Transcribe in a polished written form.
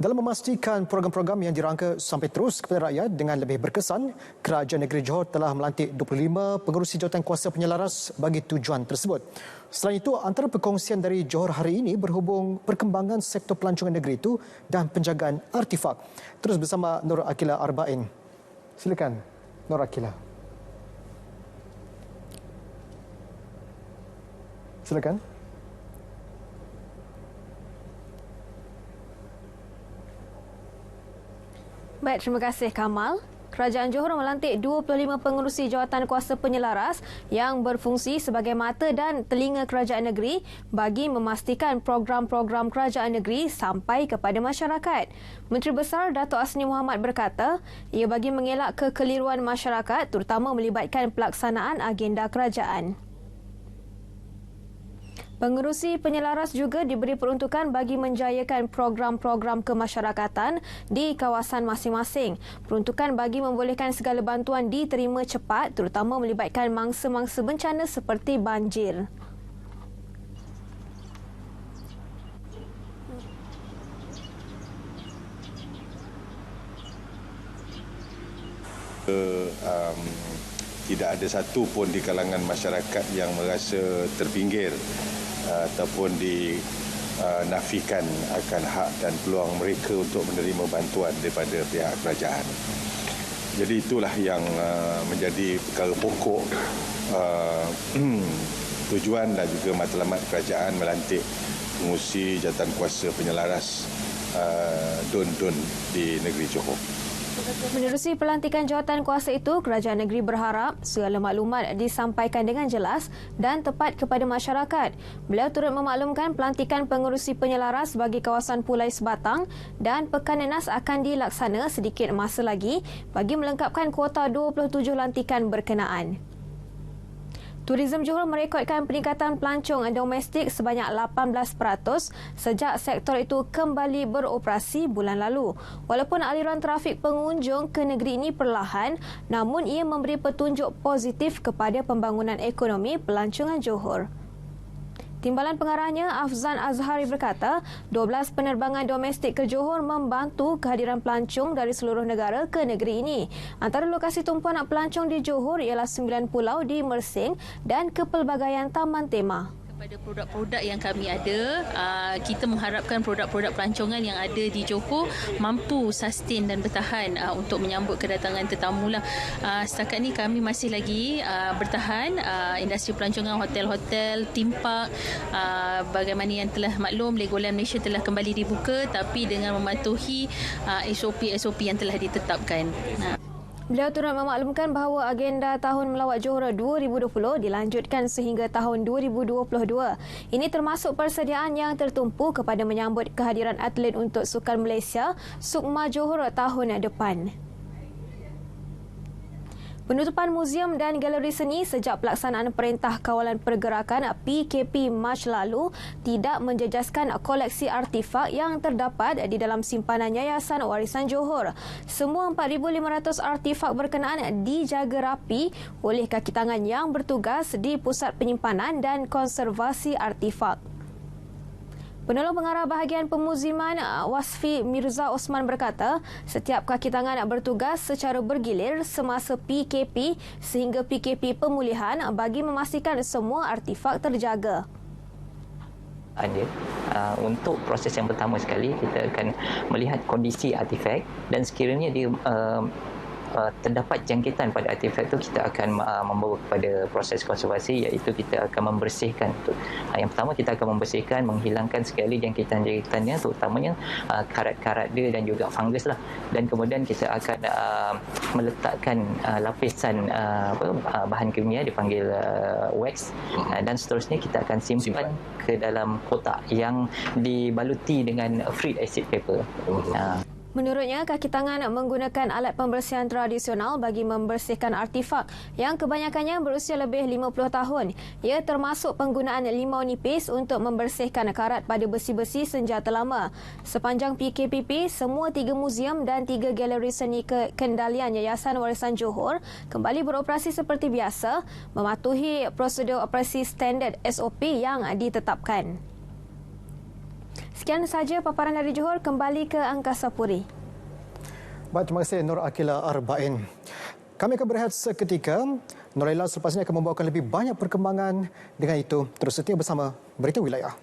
Dalam memastikan program-program yang dirangka sampai terus kepada rakyat dengan lebih berkesan, Kerajaan Negeri Johor telah melantik 25 pengerusi jawatankuasa penyelaras bagi tujuan tersebut. Selain itu, antara perkongsian dari Johor hari ini berhubung perkembangan sektor pelancongan negeri itu dan penjagaan artifak. Terus bersama Nur Akila Arba'in. Silakan, Nur Akila. Silakan. Baik, terima kasih Kamal. Kerajaan Johor melantik 25 pengerusi jawatankuasa penyelaras yang berfungsi sebagai mata dan telinga kerajaan negeri bagi memastikan program-program kerajaan negeri sampai kepada masyarakat. Menteri Besar Dato' Asni Mohamad berkata, ia bagi mengelak kekeliruan masyarakat terutama melibatkan pelaksanaan agenda kerajaan. Pengerusi penyelaras juga diberi peruntukan bagi menjayakan program-program kemasyarakatan di kawasan masing-masing. Peruntukan bagi membolehkan segala bantuan diterima cepat terutama melibatkan mangsa-mangsa bencana seperti banjir. Tidak ada satu pun di kalangan masyarakat yang merasa terpinggir ataupun dinafikan akan hak dan peluang mereka untuk menerima bantuan daripada pihak kerajaan. Jadi itulah yang menjadi perkara pokok tujuan dan juga matlamat kerajaan melantik pengurusi jawatankuasa penyelaras DUN di negeri Johor. Menerusi pelantikan jawatankuasa itu, kerajaan negeri berharap segala maklumat disampaikan dengan jelas dan tepat kepada masyarakat. Beliau turut memaklumkan pelantikan pengerusi penyelaras bagi kawasan Pulai Sebatang dan Pekan Nenas akan dilaksana sedikit masa lagi bagi melengkapkan kuota 27 lantikan berkenaan. Tourism Johor merekodkan peningkatan pelancong domestik sebanyak 18% sejak sektor itu kembali beroperasi bulan lalu. Walaupun aliran trafik pengunjung ke negeri ini perlahan, namun ia memberi petunjuk positif kepada pembangunan ekonomi pelancongan Johor. Timbalan pengarahnya Afzan Azhari berkata, 12 penerbangan domestik ke Johor membantu kehadiran pelancong dari seluruh negara ke negeri ini. Antara lokasi tumpuan pelancong di Johor ialah 9 pulau di Mersing dan kepelbagaian Taman Tema. Pada produk-produk yang kami ada, kita mengharapkan produk-produk pelancongan yang ada di Johor mampu sustain dan bertahan untuk menyambut kedatangan tetamu lah. Setakat ni kami masih lagi bertahan. Industri pelancongan, hotel-hotel, theme park, bagaimana yang telah maklum, Legoland Malaysia telah kembali dibuka tapi dengan mematuhi SOP-SOP yang telah ditetapkan. Beliau turut memaklumkan bahawa agenda Tahun Melawat Johor 2020 dilanjutkan sehingga tahun 2022. Ini termasuk persediaan yang tertumpu kepada menyambut kehadiran atlet untuk Sukan Malaysia Sukma Johor tahun depan. Penutupan muzium dan galeri seni sejak pelaksanaan Perintah Kawalan Pergerakan PKP Mac lalu tidak menjejaskan koleksi artifak yang terdapat di dalam simpanan Yayasan Warisan Johor. Semua 4,500 artifak berkenaan dijaga rapi oleh kaki tangan yang bertugas di Pusat Penyimpanan dan Konservasi Artifak. Penolong Pengarah Bahagian Pemuziman Wasfi Mirza Osman berkata, setiap kaki tangan bertugas secara bergilir semasa PKP sehingga PKP pemulihan bagi memastikan semua artifak terjaga. Untuk proses yang pertama sekali, kita akan melihat kondisi artifak dan sekiranya dia terdapat jangkitan pada artifak itu, kita akan membawa kepada proses konservasi, iaitu kita akan membersihkan. Yang pertama, kita akan membersihkan, menghilangkan sekali jangkitan-jangkitannya, terutamanya karat-karat dia dan juga fungus lah. Dan kemudian kita akan meletakkan lapisan bahan kimia dipanggil wax, dan seterusnya kita akan simpan ke dalam kotak yang dibaluti dengan fruit acid paper. Menurutnya, kaki tangan menggunakan alat pembersihan tradisional bagi membersihkan artifak yang kebanyakannya berusia lebih 50 tahun. Ia termasuk penggunaan limau nipis untuk membersihkan karat pada besi-besi senjata lama. Sepanjang PKPP, semua 3 muzium dan 3 galeri seni kendalian Yayasan Warisan Johor kembali beroperasi seperti biasa, mematuhi prosedur operasi standard SOP yang ditetapkan. Sekian sahaja paparan dari Johor, kembali ke Angkasa Puri. Baik, terima kasih Nur Akila Arba'in. Kami akan berehat seketika. Nuraila selepas ini akan membawakan lebih banyak perkembangan. Dengan itu, terus setia bersama Berita Wilayah.